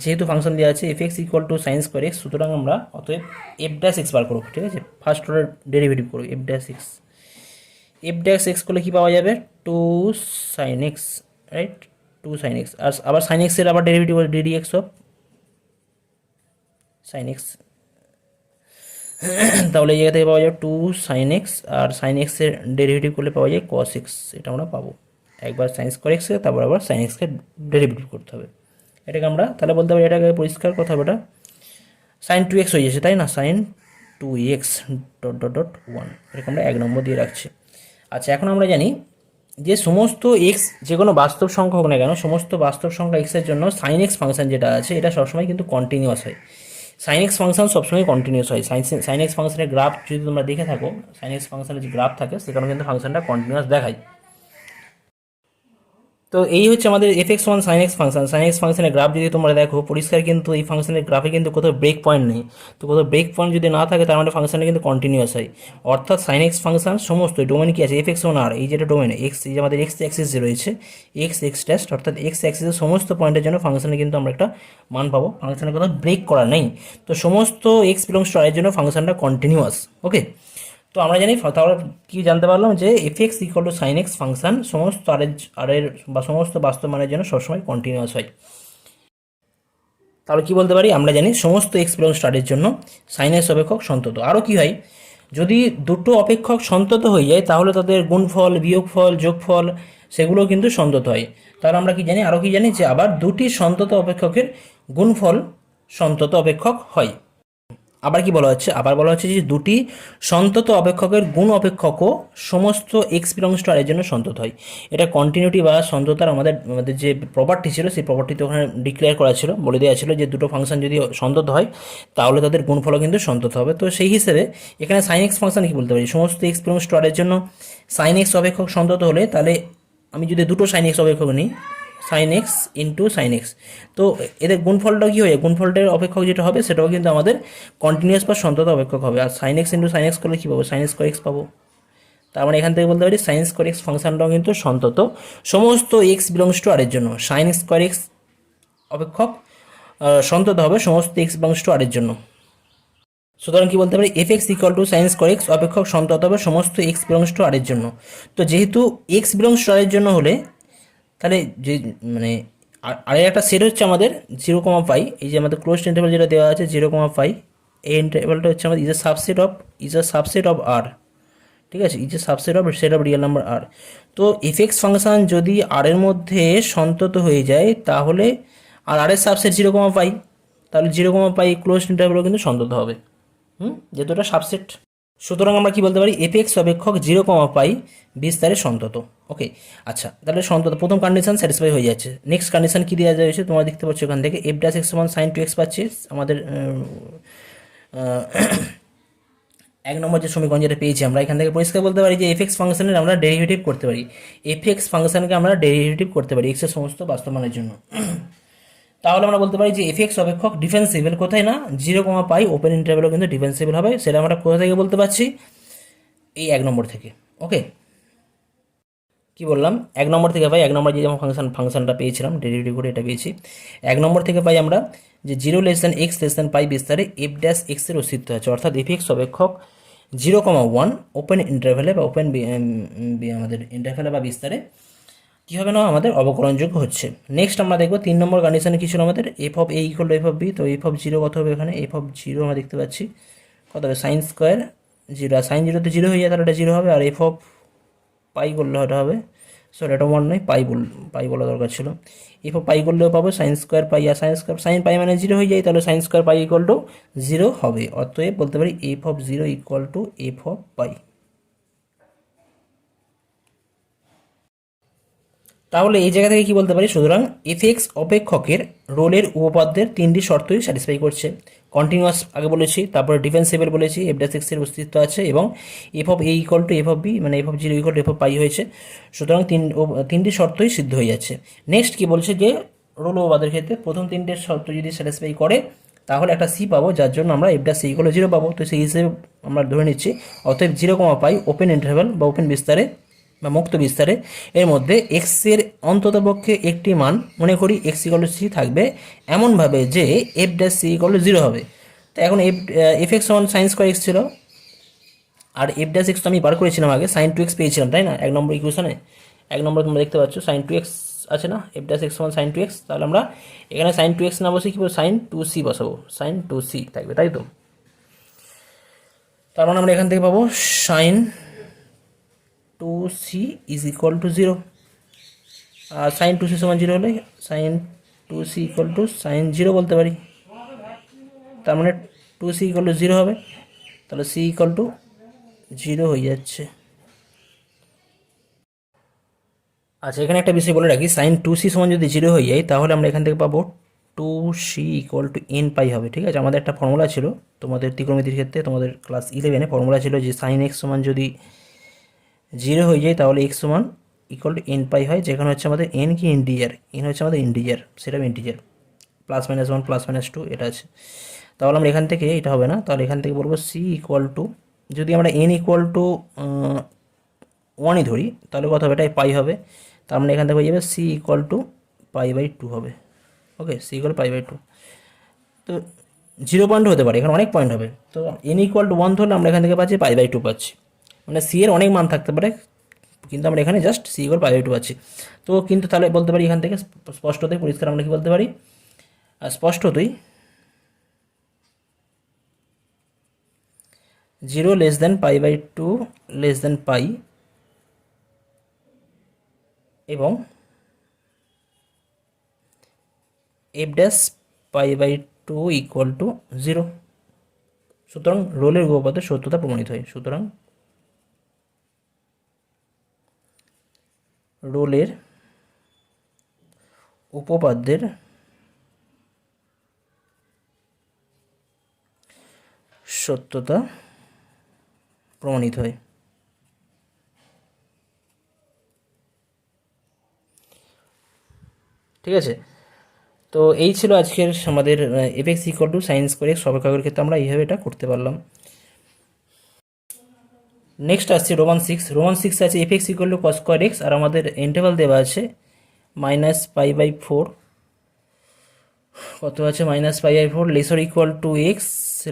যেহেতু ফাংশন দেওয়া আছে F x equal to sine square x, সুতরাং আমরা অতএব এফ ড্যাশ এক্স বার করবো। ঠিক আছে, ফার্স্ট অর্ডার ডেরিভেটিভ করবো f dash x. F dash x করলে কী পাওয়া যাবে? Two sine x, right, two sine x. আর আবার সাইন এক্সের আবার derivative d d x of sine x. তাহলে এই জায়গা থেকে পাওয়া যাবে টু সাইন এক্স, আর সাইন এক্সের ডেরিভেটিভ করলে পাওয়া যায় কস এক্স। এটা আমরা পাবো, একবার সাইন স্কোয়ার এক্সকে তারপর আবার সাইন এক্সকে ডেরিভেটিভ করতে হবে। এটাকে আমরা তাহলে বলতে পারি, এটাকে পরিষ্কার কথা হবে, এটা সাইন টু এক্স হয়ে যাচ্ছে, তাই না? Sine two X dot dot dot one, এটাকে আমরা 1 নম্বর দিয়ে রাখছি। আচ্ছা, এখন আমরা জানি যে সমস্ত এক্স, যে কোনো বাস্তব সংখ্যা হোক না কেন, সমস্ত বাস্তব সংখ্যা এক্সের জন্য সাইন এক্স ফাংশন যেটা আছে এটা সবসময় কিন্তু কন্টিনিউয়াস হয়। সাইন এক্স ফাংশন সবসময় কন্টিনিউয়াস হয়। সাইন এক্স ফাংশনের গ্রাফ যদি তোমরা দেখে থাকো, সাইন এক্স ফাংশনের যে গ্রাফ থাকে সেখানে কিন্তু ফাংশনটা কন্টিনিউয়াস দেখায়। তো এই হচ্ছে আমাদের F X one sine X function. Sine X ফাংশনের গ্রাফ যদি তোমরা দেখো পরিষ্কার, কিন্তু এই ফাংশনের গ্রাফে কিন্তু কোথাও ব্রেক পয়েন্ট নেই। তো কোথাও ব্রেক পয়েন্ট যদি না থাকে তার মানে ফাংশনটা কিন্তু কন্টিনিউয়াস হয়। অর্থাৎ সাইন এক্স ফাংশন সমস্ত ডোমেন কি আছে এফ এক্স ওয়ান আর, এই যেটা ডোমেন এক্স, এই যে আমাদের এক্স অ্যাক্সিস যে রয়েছে এক্স এক্স টেস্ট, অর্থাৎ এক্স অ্যাক্সিসের সমস্ত পয়েন্টের জন্য ফাংশনে কিন্তু আমরা একটা মান পাবো। ফাংশনের কোথাও ব্রেক করা নেই। তো সমস্ত এক্স বিলংস টু আর এর জন্য ফাংশনটা কন্টিনিউয়াস। ওকে, তো আমরা জানি, তাহলে কি জানতে পারলাম যে F x equal to sine X function সমস্ত আরের বা সমস্ত বাস্তব মানের জন্য সবসময় কন্টিনিউয়াস হয়। তাহলে কি বলতে পারি, আমরা জানি সমস্ত এক্স বিলংস টু আর এর জন্য সাইন এক্স অপেক্ষক সন্তত। আরও কি হয়, যদি দুটো অপেক্ষক সন্তত হয়ে যায় তাহলে তাদের গুণফল, বিয়োগফল, যোগফল সেগুলো কিন্তু সন্তত হয়। তাহলে আমরা কি জানি, আরও কি জানি, যে আবার দুটি সন্তত অপেক্ষকের গুণফল সন্তত অপেক্ষক হয়। আবার কি বলা হচ্ছে, আবার বলা হচ্ছে যে দুটি সন্তত অপেক্ষকের গুণ অপেক্ষকও সমস্ত এক্স বিলংস টু আর এর জন্য সন্তত হয়। এটা কন্টিনিউটি বা সন্ততার আমাদের যে প্রপার্টি ছিল সেই প্রপার্টিতে ওখানে ডিক্লেয়ার করা ছিল, বলে দেওয়া ছিল যে দুটো ফাংশন যদি সন্তত হয় তাহলে তাদের গুণফলও কিন্তু সন্তত হবে। তো সেই হিসেবে এখানে সাইন এক্স ফাংশন কি বলতে পারি, সমস্ত এক্স বিলংস টু আর এর জন্য সাইন এক্স অপেক্ষক সন্তত হলে, তাহলে আমি যদি দুটো সাইন এক্স অপেক্ষক নিই, sine x into sine X, তো এদের গুণফলটা কী হয়, গুণফলটার অপেক্ষক যেটা হবে সেটাও কিন্তু আমাদের কন্টিনিউয়াস বা সন্তত অপেক্ষক হবে। আর sine x into sine x করলে কী পাবো, সাইন স্কোয়ার এক্স পাবো। তার মানে এখান থেকে বলতে পারি সাইন স্কোয়ার এক্স ফাংশনটাও কিন্তু সন্তত সমস্ত এক্স বিলংস টু আর এর জন্য। সাইন স্কোয়ার এক্স অপেক্ষক সন্তত হবে সমস্ত এক্স বিলংস টু আর এর জন্য। সুতরাং কি বলতে পারি, F x equal to sine square x অপেক্ষক সন্তত হবে সমস্ত এক্স বিলংস টু আর এর জন্য। তো যেহেতু এক্স বিলংস টু আর এর জন্য হলে, তাহলে যে মানে আরের একটা সেট হচ্ছে আমাদের 0,5, এই যে আমাদের ক্লোজড ইন্টারভ্যাল যেটা দেওয়া আছে 0,5, এই ইন্টারভ্যালটা হচ্ছে আমাদের is a subset of R. ঠিক আছে, is a subset of set of real number R. তো এফ এক্স ফাংশন যদি আর এর মধ্যে সন্তত হয়ে যায় তাহলে, আর এর সাবসেট 0,5, তাহলে 0,5 ক্লোজড ইন্টারভ্যালও কিন্তু সন্তত হবে, যেহেতু এটা সাবসেট। সুতরাং আমরা কি বলতে পারি, এফ এক্স অপেক্ষক 0,5 বিস্তারে সন্তত। ওকে, আচ্ছা, তাহলে সন্তত প্রথম কন্ডিশন স্যাটিসফাই হয়ে যাচ্ছে। নেক্সট কন্ডিশন কি দেওয়া যাচ্ছে তোমরা দেখতে পাচ্ছ এখান থেকে, এফ ড্যাশ এক্স সমান সাইন টু এক্স পাচ্ছি আমাদের 1 নম্বর যে সমীকরণ যেটা পেয়েছি আমরা, এখান থেকে পরিষ্কার বলতে পারি যে এফ এক্স ফাংশনের আমরা ডেরিভেটিভ করতে পারি, এফ এক্স ফাংশনকে আমরা ডেরিভেটিভ করতে পারি এক্সের সমস্ত বাস্তব মানের জন্য। তাহলে আমরা বলতে পারি যে এফ এক্স অপেক্ষক ডিফেন্সিবল, কোথায় না 0,5 ওপেন ইন্টারভ্যালও কিন্তু ডিফেন্সিবল হবে। সেটা আমরা কোথা থেকে বলতে পারছি, এই 1 নম্বর থেকে। ওকে, কি বললাম, 1 নম্বর থেকে পাই, 1 নম্বর যে যেমন ফাংশনটা পেয়েছিলাম ডেরিভেটিভ করে এটা পেয়েছি। 1 নম্বর থেকে পাই আমরা যে 0 x π বিস্তারে এফ ড্যাশ এক্সের অস্তিত্ব আছে, অর্থাৎ এফ এক্স অপেক্ষক 0,1 ওপেন ইন্টারভ্যালে বা ওপেন আমাদের ইন্টারভ্যালে বা বিস্তারে কী হবে না আমাদের অবকলনযোগ্য হচ্ছে। নেক্সট আমরা দেখবো 3 নম্বর কন্ডিশনে কী ছিল আমাদের, F of A equal to F of B. তো এফ অফ 0 কত হবে, এখানে এফ অফ 0 আমরা দেখতে পাচ্ছি কত হবে, সাইন স্কোয়ার 0, আর সাইন 0 তো 0 হয়ে যায়, তাহলে এটা 0 হবে। আর এফ অফ পাই করলে এটা হবে, সরি এটা 1 নয়, পাই বলা দরকার ছিল। এফ অফ পাই করলেও পাবো সাইন স্কোয়ার পাই, আর সাইন পাই মানে 0 হয়ে যায়, তাহলে sine square pi equal to 0 হবে। অতএব বলতে পারি F of 0 equal to F of পাই। তাহলে এই জায়গা থেকে কি বলতে পারি, সুতরাং এফ এক্স অপেক্ষকের রোলের উপপাদ্যের তিনটি শর্তই স্যাটিসফাই করছে। কন্টিনিউয়াস আগে বলেছি, তারপরে ডিফেন্সিবল বলেছি, এফ ড্যাশ এক্সের অস্তিত্ব আছে, এবং F of A equal to F of b মানে f of zero equal to F of pi হয়েছে। সুতরাং তিনটি শর্তই সিদ্ধ হয়ে যাচ্ছে। নেক্সট কি বলছে যে রোল উপপাদ্যের ক্ষেত্রে প্রথম তিনটে শর্ত যদি স্যাটিসফাই করে তাহলে একটা সি পাবো, যার জন্য আমরা F dash C equal zero পাবো। তো সেই হিসেবে আমরা ধরে নিচ্ছি অতএব zero comma pi open interval বা ওপেন বিস্তারে বা মুক্ত বিস্তারে এর মধ্যে এক্সের অন্ততপক্ষে একটি মান মনে করি এক্স ইকুয়াল টু সি থাকবে এমনভাবে যে F dash C equal to zero হবে। তো এখন এফ এক্স সমান সাইন স্কোয়ার এক্স ছিল, আর এফ ড্যাশ এক্স তো আমি বার করেছিলাম আগে, সাইন টু এক্স পেয়েছিলাম তাই না, এক নম্বর ইকুয়েশনে। এক নম্বর তোমরা দেখতে পাচ্ছ সাইন টু এক্স আছে না, এফ ড্যাশ এক্স সমান সাইন টু এক্স। তাহলে আমরা এখানে সাইন টু এক্স না বসে কী বলবো, সাইন টু সি বসাবো, সাইন টু সি থাকবে তাই তো। তার মানে আমরা এখান থেকে পাবো sine two C is equal to zero. আর সাইন টু সি সমান জিরো হলে sine two C equal to sine zero বলতে পারি। তার মানে two C equal to zero হবে, তাহলে সি ইকুয়াল টু জিরো হয়ে যাচ্ছে। আচ্ছা, এখানে একটা বিষয় বলে রাখি, সাইন টু সি সমান যদি জিরো হয়ে যায় তাহলে আমরা এখান থেকে পাবো two C equal to n pi হবে। ঠিক আছে, আমাদের একটা ফর্মুলা ছিল তোমাদের ত্রিকোণমিতির ক্ষেত্রে, তোমাদের ক্লাস 11-এ ফর্মুলা ছিল যে সাইন এক্স সমান যদি জিরো হয়ে যায় তাহলে এক্স সমান ইকুয়াল টু এন পাই হয়, যেখানে হচ্ছে আমাদের এন কি ইন্টিজার, এন হচ্ছে আমাদের ইন্টিজার, সেটা integer, plus minus one plus minus two এটা আছে। তাহলে আমরা এখান থেকে এটা হবে না, তাহলে এখান থেকে বলবো সি ইকুয়াল টু, যদি আমরা এন ইকুয়াল টু ওয়ানই ধরি তাহলে কত হবে, এটাই পাই হবে। তার মানে এখান থেকে হয়ে যাবে c equal to pi by two হবে। Okay, c equal pi by two. তো 0 পয়েন্ট হতে পারে, এখানে অনেক পয়েন্ট হবে। তো এন ইকুয়াল টু 1 ধরলে আমরা এখান থেকে পাচ্ছি পাই বাই টু পাচ্ছি, মানে সি এর অনেক মান থাকতে পারে, কিন্তু আমরা এখানে just C equal pi by two পাচ্ছি। তো কিন্তু তাহলে বলতে পারি এখান থেকে স্পষ্টতই পরিষ্কার আমরা কি বলতে পারি, স্পষ্টতই 0 less than pi by two less than pi এবং f dash pi by two equal to zero. সুতরাং রোলের উপপাদ্যের সত্যতা প্রমাণিত হয়। সুতরাং রোলের উপপাদ্যের সত্যতা প্রমাণিত হয়। ঠিক আছে, তো এই ছিল আজকের আমাদের F x equal to sine square x অপেক্ষকের ক্ষেত্রে আমরা এইভাবে এটা করতে পারলাম। নেক্সট আসছে রোমান 6। রোমান 6 আছে F x equal to cos square x, আর আমাদের ইন্টারভাল দেওয়া আছে মাইনাস পাই বাই ফোর, কত আছে minus pi by four lesser equal to X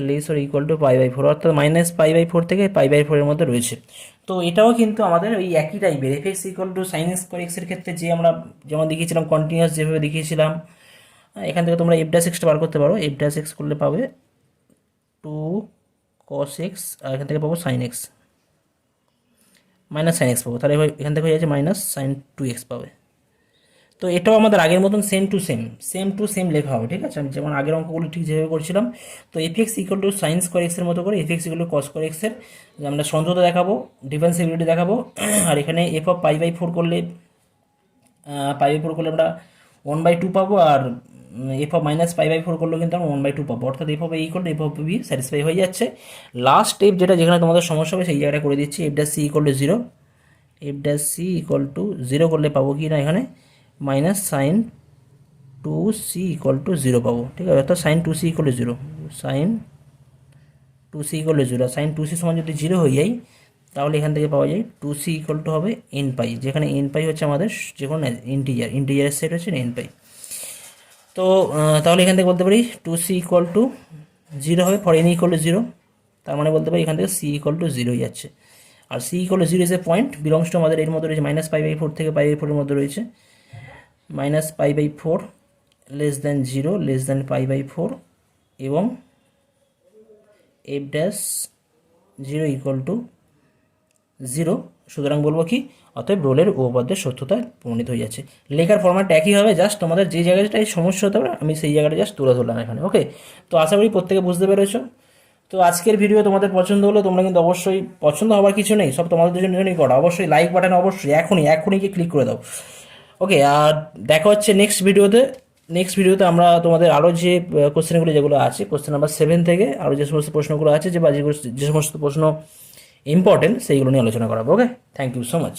lesser equal to pi by four, অর্থাৎ মাইনাস পাই বাই ফোর থেকে pi by ফোরের মধ্যে রয়েছে। তো এটাও কিন্তু আমাদের ওই একই টাইপের, F x equal to sine square এক্সের ক্ষেত্রে যে আমরা যেমন দেখিয়েছিলাম কন্টিনিউয়াস যেভাবে দেখিয়েছিলাম, এখান থেকে তোমরা এফ ড্যাশ এক্সটা বার করতে পারো। এফ ড্যাশ এক্স করলে পাবে টু কস এক্স, আর এখান থেকে পাবো sine X, minus sine X পাবো, তাহলে এখান থেকে হয়ে যাচ্ছে মাইনাস সাইন টু এক্স পাবে। তো এটাও আমাদের আগের মতন সেম টু সেম লেখা হবে। ঠিক আছে, আমি যেমন আগের অঙ্কগুলো ঠিক যেভাবে করছিলাম। তো f x equal to sine square এক্সের মতো করে f x equal to cos square এক্সের আমরা সন্ততা দেখাবো, ডিফারেন্সিবিলিটি দেখাবো। আর এখানে f of pi by four করলে আমরা 1/2 পাবো, আর f of minus pi by four করলেও কিন্তু আমরা 1/2 পাবো, অর্থাৎ F of A equal to F of b satisfy হয়ে যাচ্ছে। লাস্ট স্টেপ যেটা যেখানে তোমাদের সমস্যা হবে সেই জায়গাটা করে দিচ্ছি, F dash C equal to zero, F dash C equal to zero করলে পাবো কি না এখানে minus sine two C equal to zero পাবো। ঠিক আছে, অর্থাৎ sine two C equal to zero, sine two C equal to zero, sine two C সমান যদি জিরো হয়ে যায় তাহলে এখান থেকে পাওয়া যায় টু সি ইকুয়াল টু হবে এন পাই, যেখানে এন পাই হচ্ছে আমাদের যে কোনো ইন্টিজারের সেট হচ্ছে এন পাই। তো তাহলে এখান থেকে বলতে পারি two C equal to zero হবে for n equal to zero, তার মানে বলতে পারি এখান থেকে সি ইকুয়াল টু জিরো হয়ে যাচ্ছে। আর c equal to zero is a point belongs to আমাদের এর মধ্যে রয়েছে মাইনাস পাই বাই ফোর থেকে পাই বাই ফোরের মধ্যে রয়েছে minus pi by four less than zero less than pi by four এবং f dash zero equal to zero. সুতরাং বলবো কি, অতএব রোলের উপপাদ্যের সত্যতা প্রমাণিত হয়ে যাচ্ছে। লেখার ফরম্যাট একই হবে, জাস্ট তোমাদের যে জায়গাটায় সমস্যা হতে পারে আমি সেই জায়গাটা জাস্ট তুলে ধরলাম এখানে। ওকে, তো আশা করি প্রত্যেকে বুঝতে পেরেছো। তো আজকের ভিডিও তোমাদের পছন্দ হলে তোমরা কিন্তু অবশ্যই, পছন্দ হওয়ার কিছু নেই, সব তোমাদের জন্যই করা, অবশ্যই লাইক বাটন অবশ্যই এখনই গিয়ে ক্লিক করে দাও। ওকে, আর দেখা হচ্ছে নেক্সট ভিডিওতে আমরা তোমাদের আরও যে কোশ্চেনগুলো যেগুলো আছে, কোশ্চেন নাম্বার 7 থেকে আরও যে সমস্ত প্রশ্নগুলো আছে, যে সমস্ত প্রশ্ন ইম্পর্টেন্ট সেইগুলো নিয়ে আলোচনা করাবো। ওকে, থ্যাংক ইউ সো মাচ।